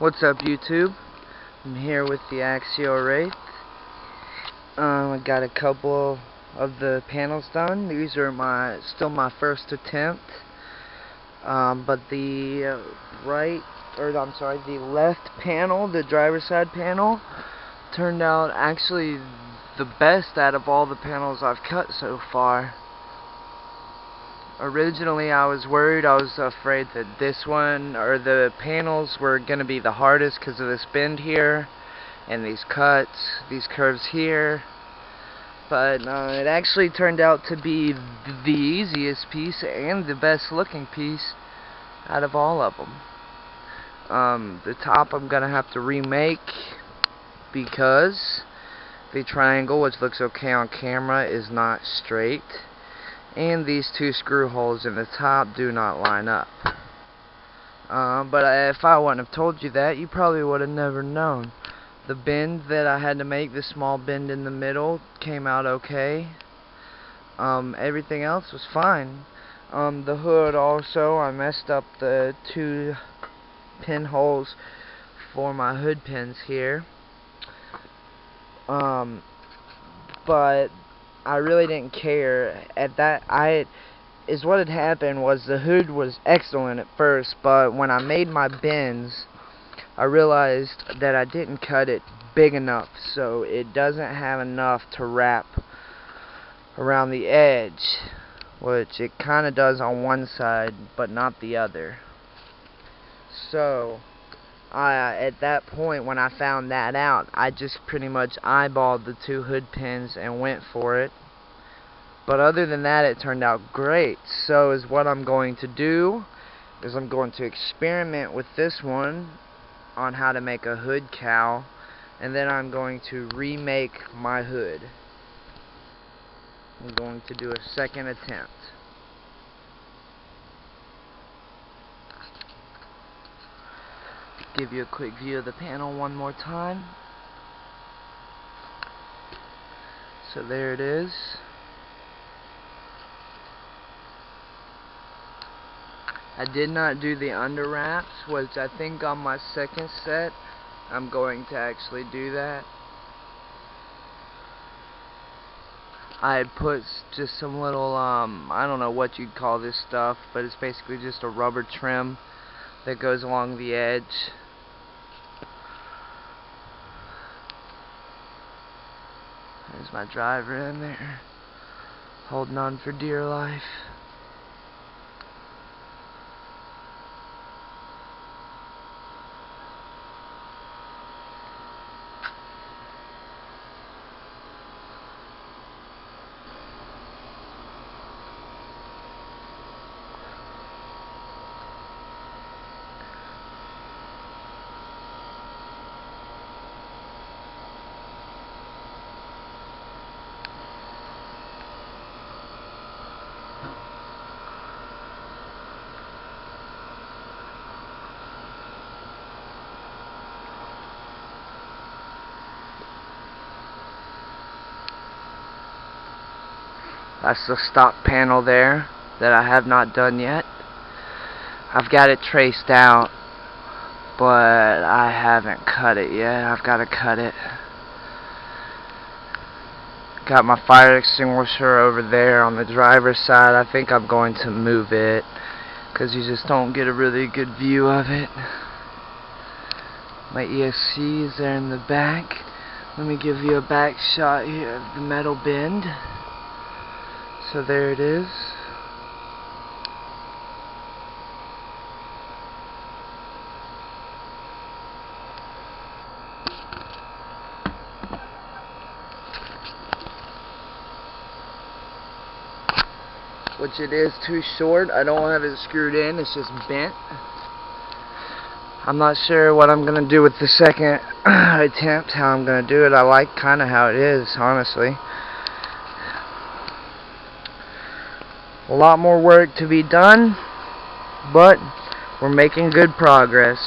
What's up, YouTube? I'm here with the Axial Wraith. I got a couple of the panels done. These are still my first attempt. But the the left panel, the driver's side panel, turned out actually the best out of all the panels I've cut so far. Originally I was afraid that this one, or the panels, were going to be the hardest because of this bend here and these cuts, these curves here, but it actually turned out to be the easiest piece and the best looking piece out of all of them. The top I'm going to have to remake because the triangle, which looks okay on camera, is not straight. And these two screw holes in the top do not line up. But if I wouldn't have told you that, you probably would have never known. The bend that I had to make, the small bend in the middle, came out okay. Everything else was fine. The hood also, I messed up the two pinholes for my hood pins here. But I really didn't care at that. What had happened was the hood was excellent at first, but when I made my bends, I realized that I didn't cut it big enough, so it doesn't have enough to wrap around the edge, which it kind of does on one side, but not the other. So at that point, when I found that out, I just pretty much eyeballed the two hood pins and went for it. But other than that, it turned out great. So what I'm going to do is I'm going to experiment with this one on how to make a hood cowl, and then I'm going to remake my hood. I'm going to do a second attempt. Give you a quick view of the panel one more time. So there it is. I did not do the under wraps, which I think on my second set I'm going to actually do that. I had put just some little I don't know what you'd call this stuff, but it's basically just a rubber trim that goes along the edge. There's my driver in there, holding on for dear life. That's the stock panel there that I have not done yet. I've got it traced out, but I haven't cut it yet. I've got to cut it. Got my fire extinguisher over there on the driver's side. I think I'm going to move it because you just don't get a really good view of it. My ESC is there in the back. Let me give you a back shot here of the metal bend. So there it is. Which it is too short. I don't have it screwed in, it's just bent. I'm not sure what I'm going to do with the second attempt, how I'm going to do it. I like kind of how it is, honestly. A lot more work to be done, but we're making good progress.